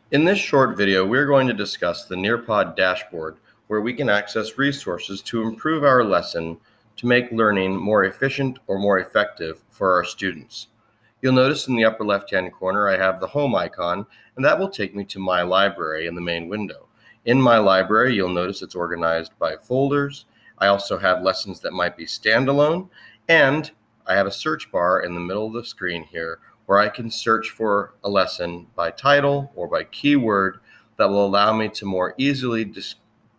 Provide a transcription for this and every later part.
In this short video, we're going to discuss the Nearpod dashboard, where we can access resources to improve our lesson to make learning more efficient or more effective for our students. You'll notice in the upper left-hand corner I have the home icon, and that will take me to my library in the main window. In my library, you'll notice it's organized by folders. I also have lessons that might be standalone, and I have a search bar in the middle of the screen here where I can search for a lesson by title or by keyword that will allow me to more easily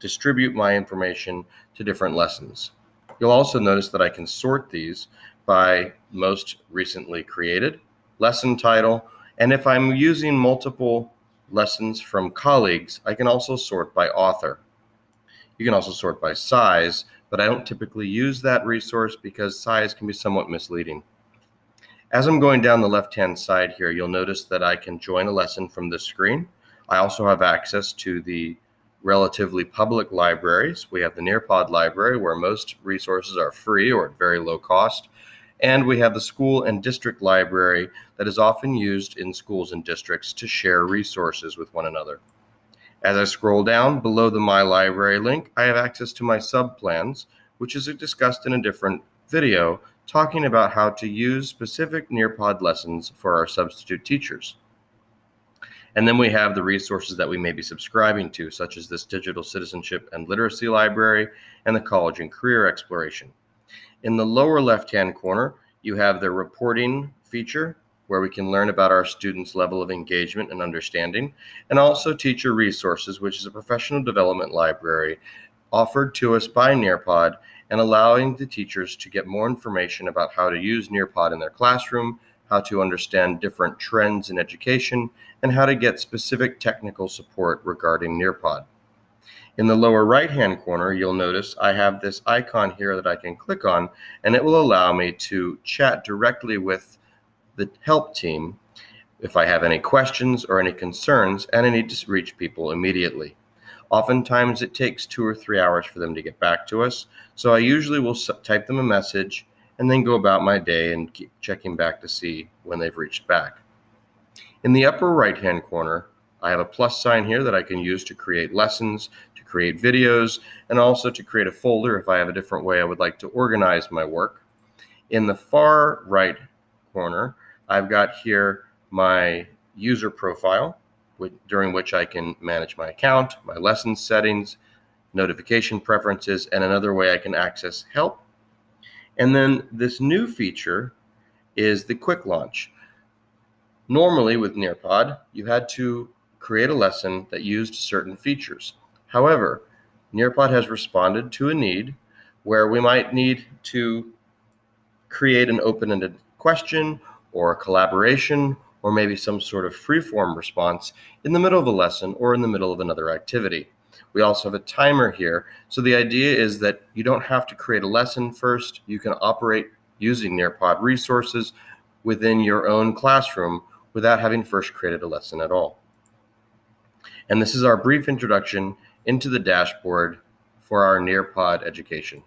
distribute my information to different lessons. You'll also notice that I can sort these by most recently created, lesson title, and if I'm using multiple lessons from colleagues, I can also sort by author. You can also sort by size, but I don't typically use that resource because size can be somewhat misleading. As I'm going down the left-hand side here, you'll notice that I can join a lesson from this screen. I also have access to the relatively public libraries. We have the Nearpod library, where most resources are free or at very low cost. And we have the school and district library that is often used in schools and districts to share resources with one another. As I scroll down below the My Library link, I have access to my sub-plans, which is discussed in a different video talking about how to use specific Nearpod lessons for our substitute teachers. And then we have the resources that we may be subscribing to, such as this Digital Citizenship and Literacy Library and the College and Career Exploration. In the lower left-hand corner, you have the reporting feature, where we can learn about our students' level of engagement and understanding, and also teacher resources, which is a professional development library offered to us by Nearpod and allowing the teachers to get more information about how to use Nearpod in their classroom, how to understand different trends in education, and how to get specific technical support regarding Nearpod. In the lower right-hand corner, you'll notice I have this icon here that I can click on, and it will allow me to chat directly with the help team if I have any questions or any concerns and I need to reach people immediately. Oftentimes it takes 2 or 3 hours for them to get back to us, so I usually will type them a message and then go about my day and keep checking back to see when they've reached back. In the upper right-hand corner, I have a plus sign here that I can use to create lessons, to create videos, and also to create a folder if I have a different way I would like to organize my work. In the far right corner, I've got here my user profile, during which I can manage my account, my lesson settings, notification preferences, and another way I can access help. And then this new feature is the quick launch. Normally with Nearpod, you had to create a lesson that used certain features. However, Nearpod has responded to a need where we might need to create an open-ended question or a collaboration or maybe some sort of free-form response in the middle of a lesson or in the middle of another activity. We also have a timer here, so the idea is that you don't have to create a lesson first. You can operate using Nearpod resources within your own classroom without having first created a lesson at all. And this is our brief introduction into the dashboard for our Nearpod education.